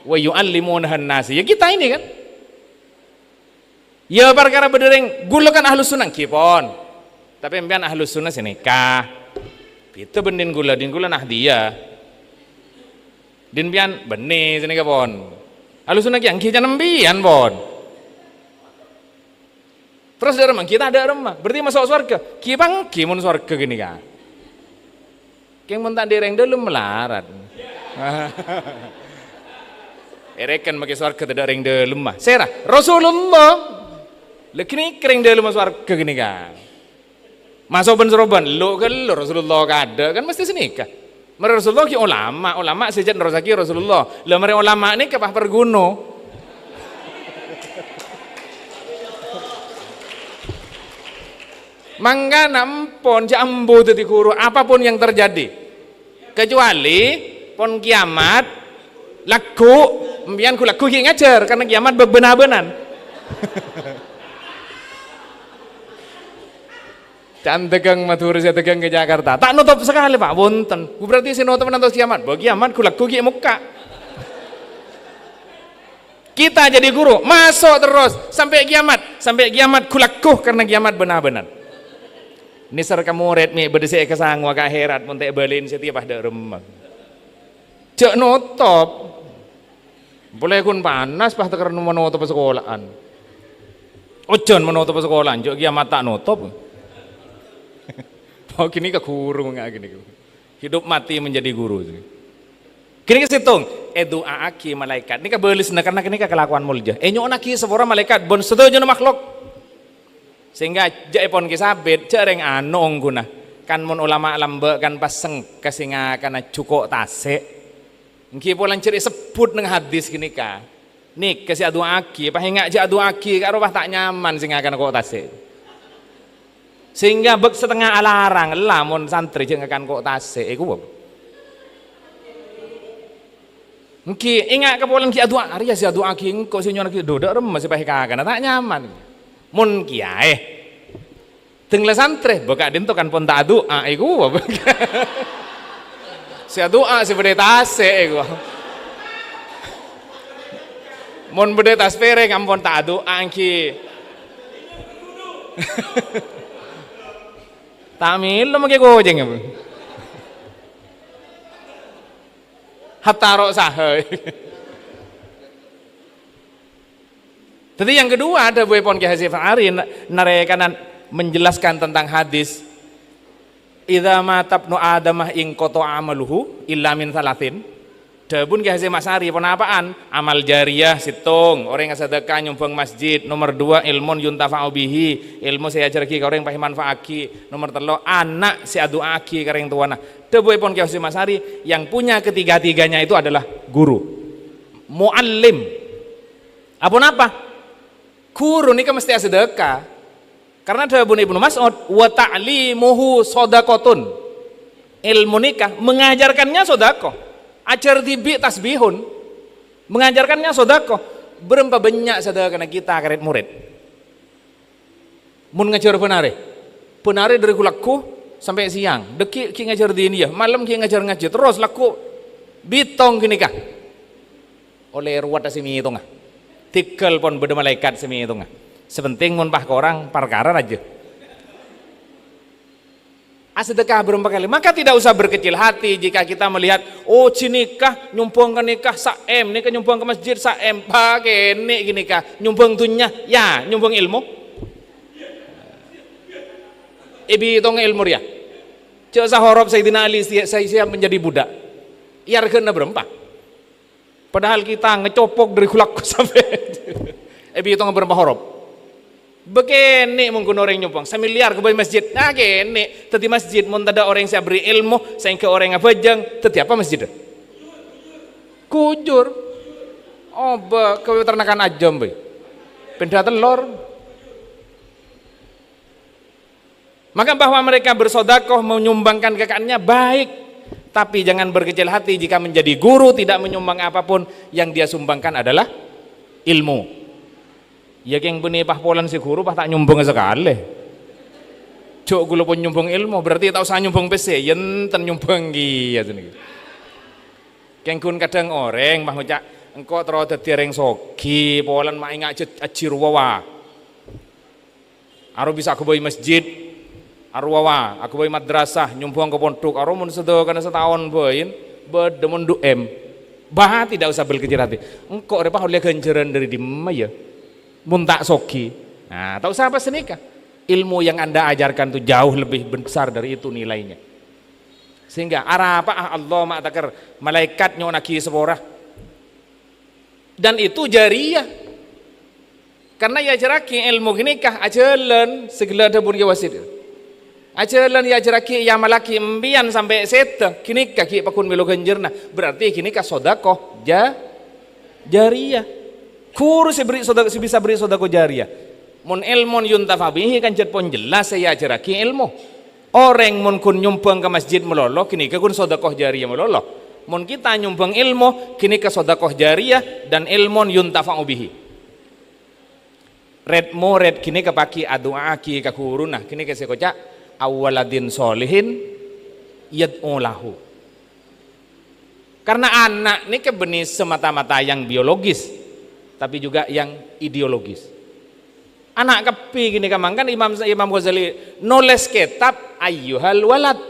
wa yuallimunahan nasi. Ya kita ini kan. Ya perkara bedereng gulakan ahlus sunnah kipon. Tapi empian ahlus sunnah nikah. Itu bendin gula nah dia. Din pian benih sini kapon. Ahlus sunnah yang kita nembian bon. Terus ada remah, kita ada remah. Berarti masuk surga. Kipang kimun surga gini kan. Keng mentak dereng dalam melarat. Erekan pakai surga tidak dereng dalam mah. Serah Rasulullah. Lekini kering dalam surga gini kan. Masuk benseroban, lo kan lo Rasulullah kada kan mesti senikah. Mereka Rasulullah ki ulama sejak nerosaki Rasulullah. Lah mereka ulama ini kepah perguno. Mangga nampon jambu tadi guru apapun yang terjadi. Kecuali pon kiamat laku mbian ku laku ki ngajar karena kiamat bebenar-benar. Cantegang matur saya tegang ke Jakarta. Tak nutup sekali Pak, wonten. Berarti si nutup nanti kiamat. Bagi kiamat kulaku ki muka. Kita jadi guru, masuk terus sampai kiamat kulaku karena kiamat benar-benar. Nisar kamu murid mi berdesek ke sangwa ke akhirat pun tak balin setiap ada remang. Cek nutup. Boleh kun panas pas teker menutup sekolahan. Ojon menutup sekolahan, cek kiamat tak nutup. Oh kini ke guru nggak gini, hidup mati menjadi guru. Kini kesitung, doa aki malaikat. Ini kebelis karena kini kelakuan mulja. Nyok naki seorang malaikat, bon setuju makhluk. Sehingga jaipon kisabit, cereng anong guna. Kan mon ulama lambe kan paseng kesinga karena cukup tase. Nki polan ceri sebut neng hadis gini ka. Nik kasih doa aki, pahinga ja doa aki, karo tak nyaman singa karena kok tase. Sehingga bek setengah alarang lamun santri jeung akan kok tase iku bab. Engki ingat kepolan ki adu Arya si adu aki engko sinyon ki dodak rem masih pahe kagana tak nyaman. Mun kiae. Teng le santri beka dinto kan pon tak adu iku bab. Si adu si bede tase iku. Mun bede tas pere ngampun tak adu engki. Tamil lo make gojeng apa? Hataro sahai. Tadi yang kedua ada Bu Epon Ki Haji Fa'ari narekanan menjelaskan tentang hadis idza matabnu adamah ing qata amaluhu illa min salatin. Dabun Ki Haji Masari penapaan amal jariyah situng orang yang sedekah nyumbang masjid, nomor 2 ilmun yuntafa'u bihi ilmu saya ajarki ka orang pahi manfaatki, nomor 3 anak si aduaki ka ring tuana. Dabun Ki Haji Masari yang punya ketiga-tiganya itu adalah guru muallim. Apa guru ini mesti sedekah karena dabun Ibnu Mas'ud wa ta'limuhu shadaqatun, ilmu nikah mengajarkannya sedekah. Ajar tibi tasbihun mengajarkannya sodako berempa banyak sedekah karena kita karet murid mun ngajar penari dari kulaku sampai siang deki ki ngajar di ini ya malam ki ngajar terus laku bitong kini kah oleh ruwat simi itu ngah tikal pon beda malaikat simi itu ngah sepenting mun pah korang perkara aja sedekah berempat kali, maka tidak usah berkecil hati jika kita melihat cinikah nyumbang ke nikah saem, nikah nyumbang ke masjid saem, pakai nik gini kah nyumbang tunya, ya nyumbang ilmu, ibi tong ilmu ya, cek sahorob Sayyidina Ali saya siap menjadi budak, ya regana berempat, Padahal kita ngecopok dari kulak sampai itu nggak horop. Begini mungkin orang nyumbang 1 miliar ke masjid. Nah gini, tadi masjid mun tada orang yang beri ilmu, sehingga orang yang bajang, tadi apa masjid? Kujur. Oh, keternakan ajam be. Pindah telur. Maka bahwa mereka bersodakoh menyumbangkan kekayaannya baik, tapi jangan berkecil hati jika menjadi guru tidak menyumbang apapun, yang dia sumbangkan adalah ilmu. Ya yang benih pahpolan si guru tak nyumbang sekali. Cuk gula pun nyumbang ilmu, berarti tak usah nyumbang PC, yen-ten nyumbang gitu nih. Kengkun kadang orang mah ngucap engkau terus dadi reng sogi, polan mak ingat ajirwawa. Aro bisa aku bayi masjid, arwawa, aku bayi madrasah, nyumbang ke pondok, aro mun sedekah setahun bayin, bedemun duem. Bah tidak usah berkecil hati. Engkau repah oleh ganjaran dari dimma ya. Mun tak sogi. Nah, tak usah apa senikah. Ilmu yang Anda ajarkan itu jauh lebih besar dari itu nilainya. Sehingga arapa Allah ma'takar malaikat nyonaki seborah. Dan itu jariyah. Karena ya jaraki ilmu gini kah ajalan segala dapur ya wasit. Ajalan ya jaraki ya malaki embian sampai seta kini kah ki pakun melo ganjerna. Berarti kini kah sodakoh jariyah. Kurus si bisa beri sodakoh jariyah. Mun ilmun yuntafabihi kan jet pun jelas saya jaraki ilmu. Orang mun kun nyumbang ke masjid meloloh kini ke kun sodakoh jariyah meloloh. Mun kita nyumbang ilmu kini ke sodakoh jariyah dan ilmun yuntafa'u bihi. Red mored kini ke paki adu'aki ke kurunah kini ke sekoca awaladin solihin yad'u lahu. Karena anak ini ke benih semata-mata yang biologis tapi juga yang ideologis. Anak kepi gini kamangkan Imam Ghazali nulis kitab ayyuhal walad.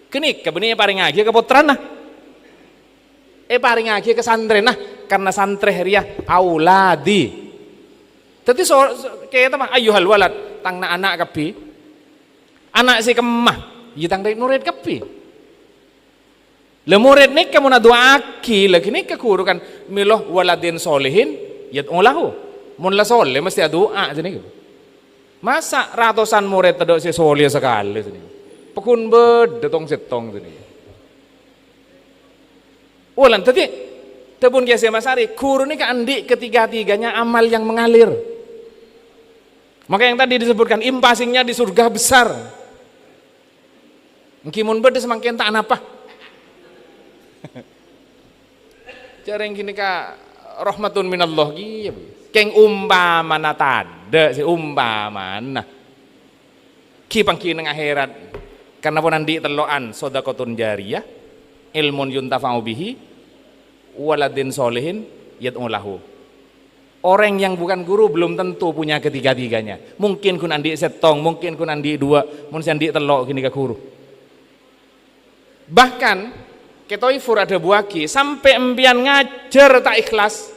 Kini kebenih paring lagi ke putrana. Paring lagi ke santrena karena santre ria auladi. Jadi kayak apa ayyuhal walad tangna anak kepi. Anak si kemah, yitang dari murid kepi. Le murid nih kamu na doaki lagi nih kekurukan miloh waladin solihin yad'u lahu. Mun la soleh mesti doa sini. Masa ratusan murid tadok si soleh sekali sini. Pekun bedetong setong sini. Ulan tadi tebun kiasi masari guru ini kan andi ketiga-tiganya amal yang mengalir. Maka yang tadi disebutkan impasingnya di surga besar. Mungkin beda semakin tak apa. Cara yang gini kak rahmatun minallah gitu. Keng umpamana tada si umpamana kipangki nang akhirat karena pun andi teloan sedekahun jariyah ilmun yuntafa'u bihi waladin solihin yad'u lahu. Orang yang bukan guru belum tentu punya ketiga-tiganya. Mungkin kun andi setong, mungkin kun andi dua, mungkin andi telok kini ke guru. Bahkan ketoifur ada buaki sampai empian ngajar tak ikhlas.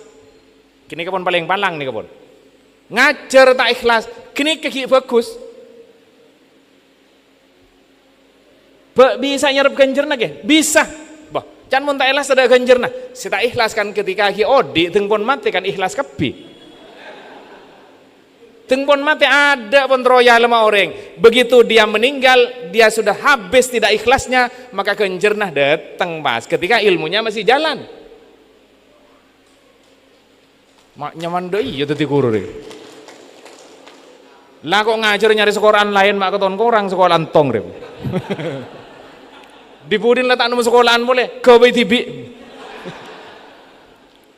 Kini kapon paling palang nih kapon. Ngajar tak ikhlas, kini kaki bagus. Bisa nyerap ganjar nage? Bisa. Bah, can mun tak ikhlas ada ganjar nah. Si tak ikhlas kan ketika ki odi tengpon mati kan ikhlas kepi. Tengpon mati ada pun royal sama orang. Begitu dia meninggal, dia sudah habis tidak ikhlasnya, maka ganjar nah datang pas ketika ilmunya masih jalan. Mak nyaman deh iya tadi guru deh. Lah kok ngajar nyari sekolahan lain mak keton korang sekolahan tong deh. Dibudin lah tak nemu sekolahan boleh gawe tibi.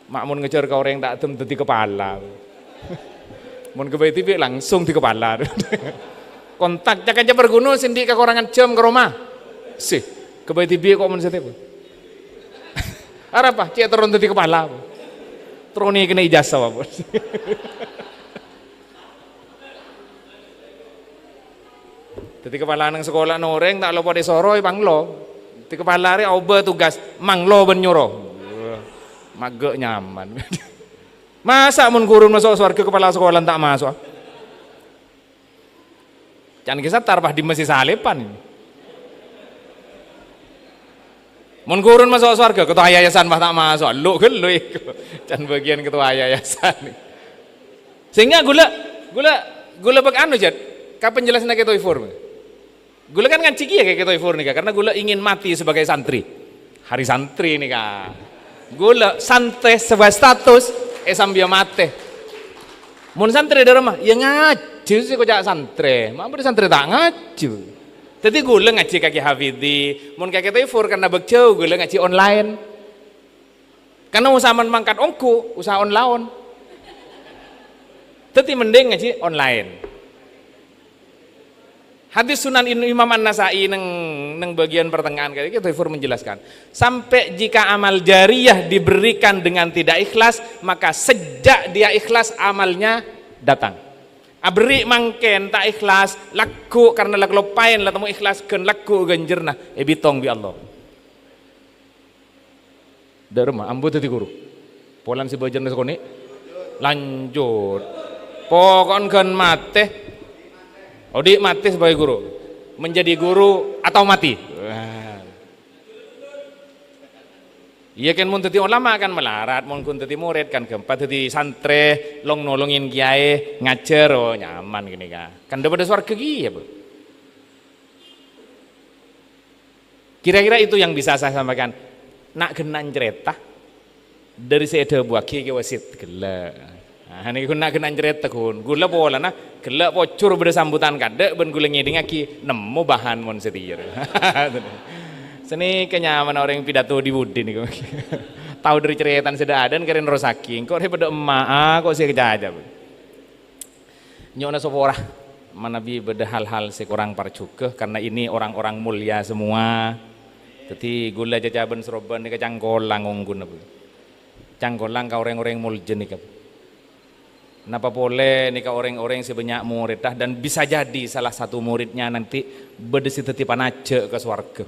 Mak mun ngejar ke orang tak tem tadi kepala. Mun gawe tibi langsung di kepala. Kontak cak aja berguna sindi kekurangan jam ke rumah. Sih, gawe tibi kok mun setep. Apa? Cek turun tadi kepala. Troni kena ijazah apa? Jadi kepala nang sekolah noreng tak lupa disoroi panglo. Di kepala dia oba tugas manglo benyuro. Magge nyaman. Masa mun guru masuk surga kepala sekolah tak masuk? Jangan kisah tarbah di masjid salipan. Mun gurun masuk surga, ketua yayasan bah tak masuk. Lu gelu iku. Can bagian ketua yayasan. Sehingga gula bak anu jad. Kapan jelasnya ketua ifur? Gula kan ngaji ya kayak ketua ifur nih karena gula ingin mati sebagai santri. Hari santri nih kak. Gula santri sebagai status sambil mati. Mun santri di rumah, ya ngaji sih kok santri. Mampu santri tak ngaji. Jadi gula ngaji kaki hafidhi, mun kaki teifur karena bekjau gula ngaji online. Karena usaha mangkat ongku, usaha online. Jadi mending ngaji online. Hadis Sunan Imam An-Nasai neng bagian pertengahan kali teifur menjelaskan, sampai jika amal jariyah diberikan dengan tidak ikhlas, maka sejak dia ikhlas amalnya datang. Abri mangken tak ikhlas laku karena laku lopain lah temu ikhlas ken laku ganjerna bitong bi Allah. Darma ambu tadi guru. Polan si bajerna sekoni lanjut. Pokon kan mate. Odi mati sebagai guru. Menjadi guru atau mati. Iya kan mun tadi ulama kan melarat, mun kun tadi murid kan keempat tadi santri long nolongin kiai ngajar oh nyaman gini kan daripada swarga ya Bu. Kira-kira itu yang bisa saya sampaikan. Nak genan cerita dari seeda buah kiai wasit gela. Nah ini kun nak genan cerita kun gula pola nah gela pocur pada sambutan kadek ben gula ngiding aki nemu bahan mun setir. Seni kenyaman orang yang pidato di Budin nih, tahu dari cerita sudah ada, keren rosaki, kok daripada emak, kok saya kejaja, nyona sopora, mana bi beda hal-hal sekurang parcuke, karena ini orang-orang mulia semua, jadi gula jajaban seroban nih kecangkolang onggun, cangkolang kau orang-orang muljen nih, napa boleh nih kau orang-orang sebanyak murid dah dan bisa jadi salah satu muridnya nanti berdesi tetipan aja ke swarga.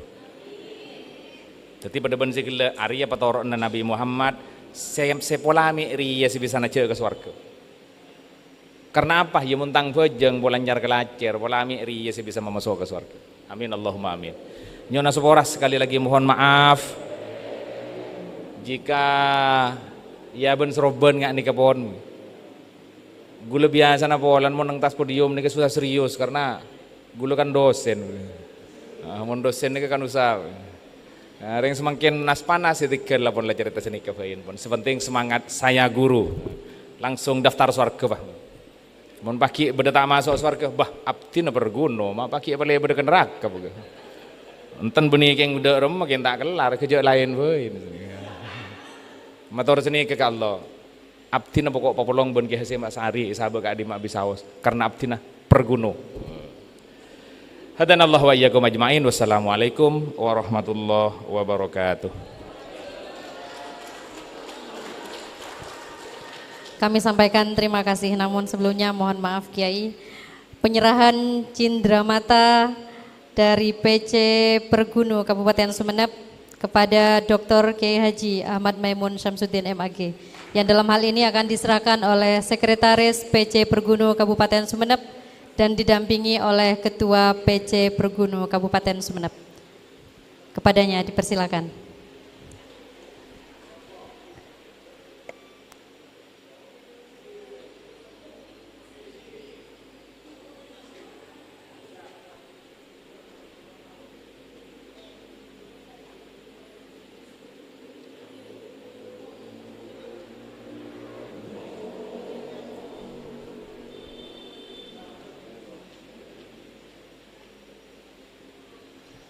Jadi pada bensi gila Arya patorok Nabi Muhammad sepolami riya si bisa nace ke swarga. Karena apa? Ya muntang bejeng bolanjar kelacir polami riya si bisa memasuk ke swarga. Amin Allahumma amin. Nyona suporas sekali lagi mohon maaf jika ya ben seroben ngak nih kepon. Gula biasa na polan mau nang tas podium nih susah serius karena gula kan dosen. Mon dosen nih kan usah. Nah, yang semakin nas panas itu lapon lah cerita seni kefain pun. Sepenting semangat saya guru langsung daftar swarga bah. Mon paki beda tak masuk swarga bah abdi na berguno, ma paki apa beda ke neraka bukan. Enten benih yang udah rem makin tak kelar kerja lain boy. Matur seni ke Allah. Abdi na pokok papolong ben ki Hasim Asari sahabat ka Adim Abisawas karena abdi na perguno. Hadanallahu wa iyyakum ajmain. Wassalamualaikum warahmatullahi wabarakatuh. Kami sampaikan terima kasih, namun sebelumnya mohon maaf Kiai, penyerahan cindramata dari PC Perguno Kabupaten Sumeneb kepada Dr. Kiai Haji Ahmad Maimun Syamsuddin MAG yang dalam hal ini akan diserahkan oleh Sekretaris PC Perguno Kabupaten Sumeneb dan didampingi oleh Ketua PC Perguno Kabupaten Sumeneb. Kepadanya dipersilakan.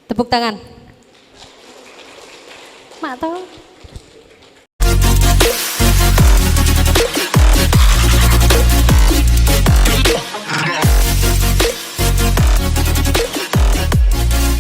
Tepuk tangan. Mak tahu.